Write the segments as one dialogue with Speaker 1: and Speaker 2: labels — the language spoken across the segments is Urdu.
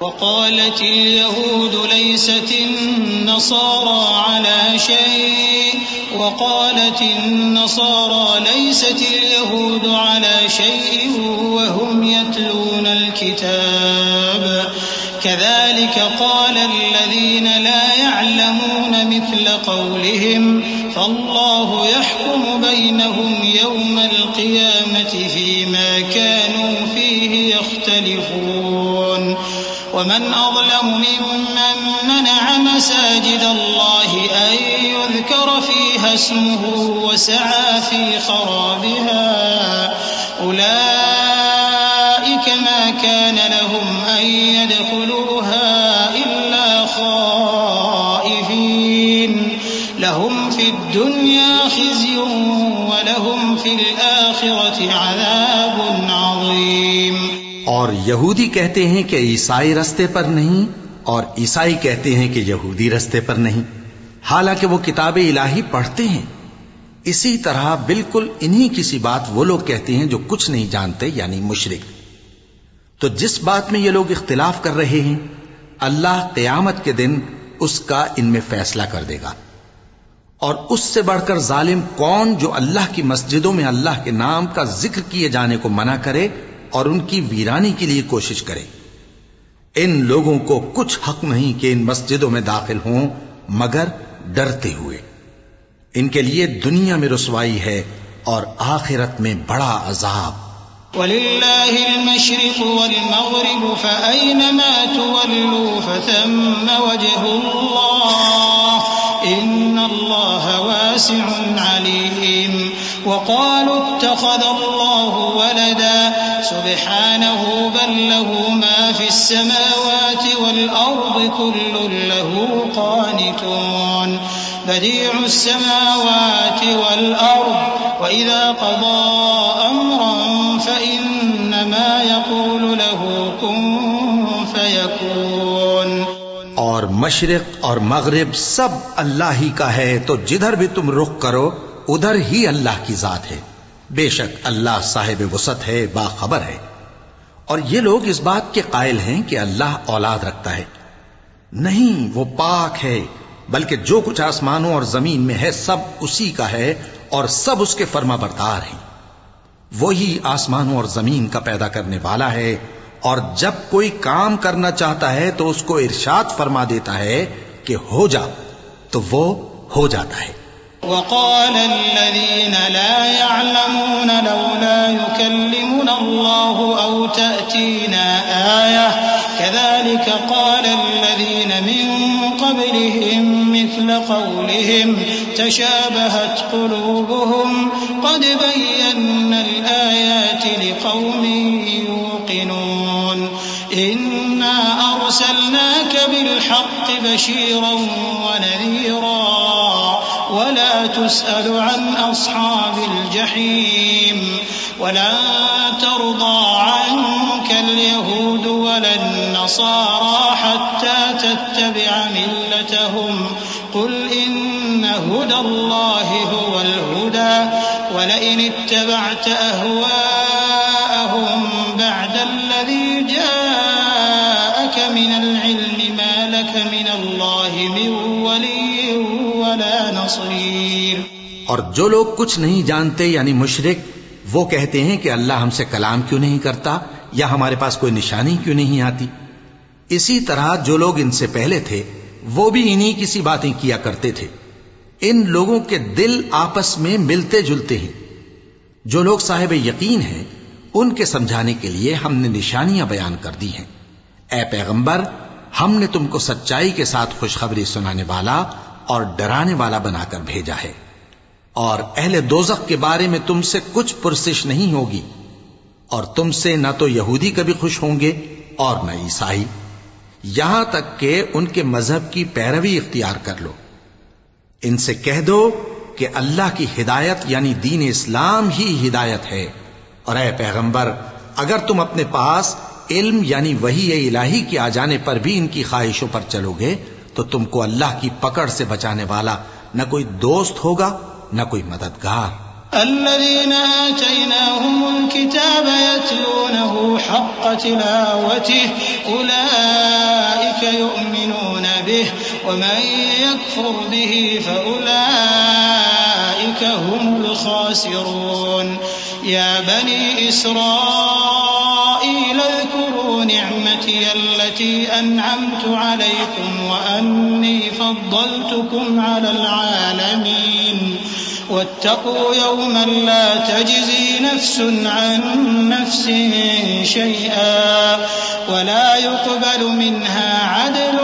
Speaker 1: وقالت اليهود ليست النصارى على شيء وهم يتلون الكتاب كذلك قال الذين لا يعلمون مثل قولهم فالله يحكم بينهم يوم القيامة فيما كانوا فيه يختلفون ومن أظلم ممن منع مساجد الله أن يذكر فيها اسمه وسعى في خرابها أولئك ما كان لهم أن يدخلوها إلا خائفين لهم في الدنيا خزي ولهم في الآخرة عذاب عظيم.
Speaker 2: اور یہودی کہتے ہیں کہ عیسائی رستے پر نہیں اور عیسائی کہتے ہیں کہ یہودی رستے پر نہیں، حالانکہ وہ کتاب الہی پڑھتے ہیں. اسی طرح بالکل انہی کسی بات وہ لوگ کہتے ہیں جو کچھ نہیں جانتے، یعنی مشرک. تو جس بات میں یہ لوگ اختلاف کر رہے ہیں اللہ قیامت کے دن اس کا ان میں فیصلہ کر دے گا. اور اس سے بڑھ کر ظالم کون جو اللہ کی مسجدوں میں اللہ کے نام کا ذکر کیے جانے کو منع کرے اور ان کی ویرانی کے لیے کوشش کرے. ان لوگوں کو کچھ حق نہیں کہ ان مسجدوں میں داخل ہوں مگر ڈرتے ہوئے. ان کے لیے دنیا میں رسوائی ہے اور آخرت میں بڑا عذاب.
Speaker 1: وَلِلَّهِ الْمَشْرِقُ وَالْمَغْرِبُ فَأَيْنَمَا تُوَلُّوا فَثَمَّ وَجْهُ اللَّهِ إِنَّ اللَّهَ وَاسِعٌ عَلِيمٌ. وَقَالُوا اتَّخَذَ اللَّهُ وَلَدًا سُبْحَانَهُ بَل لَّهُ مَا فِي السَّمَاوَاتِ وَالْأَرْضِ كُلٌّ لَّهُ قَانِتُونَ. بديع السماوات والأرض وإذا قضى أمرا فإنما يقول له كن فيكون.
Speaker 2: اور مشرق اور مغرب سب اللہ ہی کا ہے، تو جدھر بھی تم رخ کرو ادھر ہی اللہ کی ذات ہے. بے شک اللہ صاحب وسعت ہے، باخبر ہے. اور یہ لوگ اس بات کے قائل ہیں کہ اللہ اولاد رکھتا ہے. نہیں، وہ پاک ہے، بلکہ جو کچھ آسمانوں اور زمین میں ہے سب اسی کا ہے اور سب اس کے فرما بردار ہیں. وہی آسمانوں اور زمین کا پیدا کرنے والا ہے، اور جب کوئی کام کرنا چاہتا ہے تو اس کو ارشاد فرما دیتا ہے کہ ہو جا، تو وہ ہو جاتا ہے.
Speaker 1: وقال الذين لا يعلمون لولا يكلمنا الله أو تأتينا آية كذلك قال الذين من قبلهم مثل قولهم تشابهت قلوبهم قد بينا الآيات لقوم يوقنون. إنا أرسلناك بالحق بشيرا ونذيرا ولا تسأل عن أصحاب الجحيم. ولن ترضى عنك اليهود ولا النصارى حتى تتبع ملتهم قل إن هدى الله هو الهدى ولئن اتبعت أهواءهم بعد الذي جاءك من العلم ما لك من الله من ولي ولا نصير.
Speaker 2: اور جو لوگ کچھ نہیں جانتے یعنی مشرک، وہ کہتے ہیں کہ اللہ ہم سے کلام کیوں نہیں کرتا یا ہمارے پاس کوئی نشانی کیوں نہیں آتی. اسی طرح جو لوگ ان سے پہلے تھے وہ بھی انہی کسی باتیں کیا کرتے تھے. ان لوگوں کے دل آپس میں ملتے جلتے ہیں. جو لوگ صاحب یقین ہیں ان کے سمجھانے کے لیے ہم نے نشانیاں بیان کر دی ہیں. اے پیغمبر، ہم نے تم کو سچائی کے ساتھ خوشخبری سنانے والا اور ڈرانے والا بنا کر بھیجا ہے. اور اہل دوزخ کے بارے میں تم سے کچھ پرسش نہیں ہوگی، اور تم سے نہ تو یہودی کبھی خوش ہوں گے اور نہ عیسائی، یہاں تک کہ ان کے مذہب کی پیروی اختیار کر لو. ان سے کہہ دو کہ اللہ کی ہدایت یعنی دین اسلام ہی ہدایت ہے. اور اے پیغمبر، اگر تم اپنے پاس علم یعنی وحی الہی کے آ جانے پر بھی ان کی خواہشوں پر چلو گے تو تم کو اللہ کی پکڑ سے بچانے والا نہ کوئی دوست ہوگا نہ کوئی مددگار.
Speaker 1: الذين آتيناهم الكتاب يتلونه حق تلاوته أولئك ومن يكفر به فأولئك هم الخاسرون يا بني إسرائيل اذكروا نعمتي التي أنعمت عليكم وأني فضلتكم على العالمين واتقوا يوما لا تجزي نفس عن نفس شيئا ولا يقبل منها عدل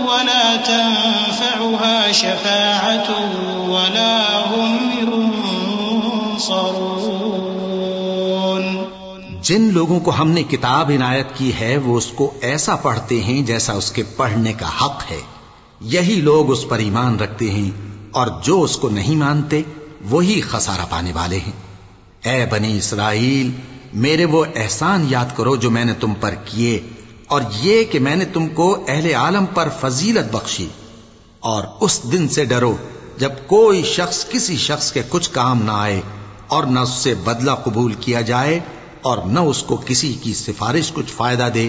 Speaker 1: ولا تنفعها شفاعة ولا هم ينصرون.
Speaker 2: جن لوگوں کو ہم نے کتاب عنایت کی ہے وہ اس کو ایسا پڑھتے ہیں جیسا اس کے پڑھنے کا حق ہے. یہی لوگ اس پر ایمان رکھتے ہیں اور جو اس کو نہیں مانتے وہی خسارہ پانے والے ہیں. اے بنی اسرائیل میرے وہ احسان یاد کرو جو میں نے تم پر کیے اور یہ کہ میں نے تم کو اہل عالم پر فضیلت بخشی. اور اس دن سے ڈرو جب کوئی شخص کسی شخص کے کچھ کام نہ آئے اور نہ اس سے بدلہ قبول کیا جائے اور نہ اس کو کسی کی سفارش کچھ فائدہ دے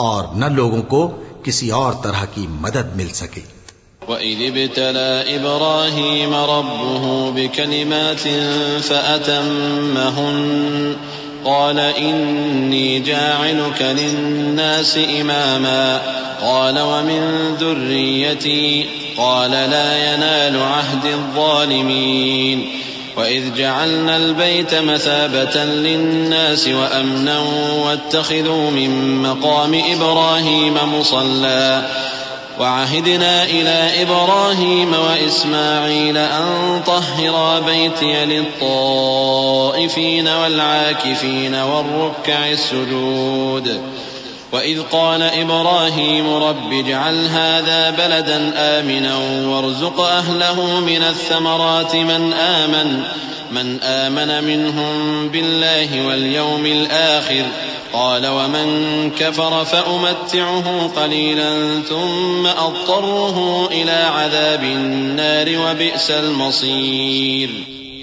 Speaker 2: اور نہ لوگوں کو کسی اور طرح کی مدد مل سکے.
Speaker 3: وَإِذِ ابْتَلَى إِبْرَاهِيمَ رَبُّهُ بِكَلِمَاتٍ فَأَتَمَّهُنَّ قَالَ إِنِّي جَاعِلُكَ لِلنَّاسِ إِمَامًا قَالَ وَمِن ذُرِّيَّتِي قَالَ لَا يَنَالُ عَهْدِي الظَّالِمِينَ. وَإِذْ جَعَلْنَا الْبَيْتَ مَثَابَةً لِلنَّاسِ وَأَمْنًا وَاتَّخِذُوا مِن مَّقَامِ إِبْرَاهِيمَ مُصَلًّى وعهدنا إلى إبراهيم وإسماعيل أن طهرا بيتي للطائفين والعاكفين والركع السجود. وإذ قال إبراهيم رب اجعل هذا بلدا آمنا وارزق أهله من الثمرات من آمن منهم بالله واليوم الآخر قال ومن كفر فأمتعه قليلا ثم أضطره إلى عذاب النار وبئس المصير.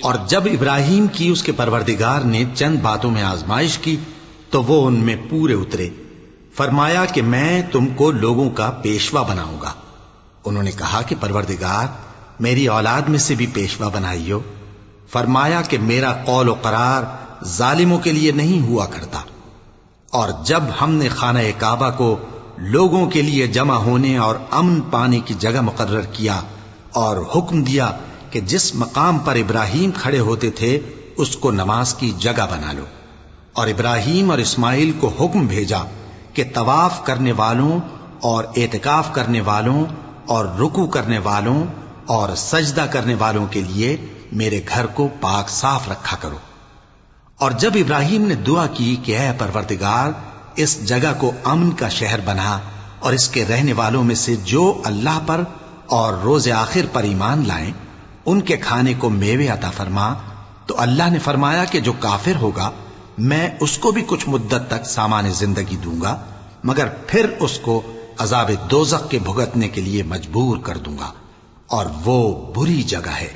Speaker 2: اور جب ابراہیم کی اس کے پروردگار نے چند باتوں میں آزمائش کی تو وہ ان میں پورے اترے. فرمایا کہ میں تم کو لوگوں کا پیشوا بناؤں گا. انہوں نے کہا کہ پروردگار میری اولاد میں سے بھی پیشوا بنائیو. فرمایا کہ میرا قول و قرار ظالموں کے لیے نہیں ہوا کرتا. اور جب ہم نے خانہ کعبہ کو لوگوں کے لیے جمع ہونے اور امن پانے کی جگہ مقرر کیا اور حکم دیا کہ جس مقام پر ابراہیم کھڑے ہوتے تھے اس کو نماز کی جگہ بنا لو. اور ابراہیم اور اسماعیل کو حکم بھیجا کہ طواف کرنے والوں اور اعتکاف کرنے والوں اور رکوع کرنے والوں اور سجدہ کرنے والوں کے لیے میرے گھر کو پاک صاف رکھا کرو. اور جب ابراہیم نے دعا کی کہ اے پروردگار اس جگہ کو امن کا شہر بنا اور اس کے رہنے والوں میں سے جو اللہ پر اور روز آخر پر ایمان لائیں ان کے کھانے کو میوے عطا فرما. تو اللہ نے فرمایا کہ جو کافر ہوگا میں اس کو بھی کچھ مدت تک سامان زندگی دوں گا مگر پھر اس کو عذاب دوزخ کے بھگتنے کے لیے مجبور کر دوں گا اور وہ بری جگہ ہے.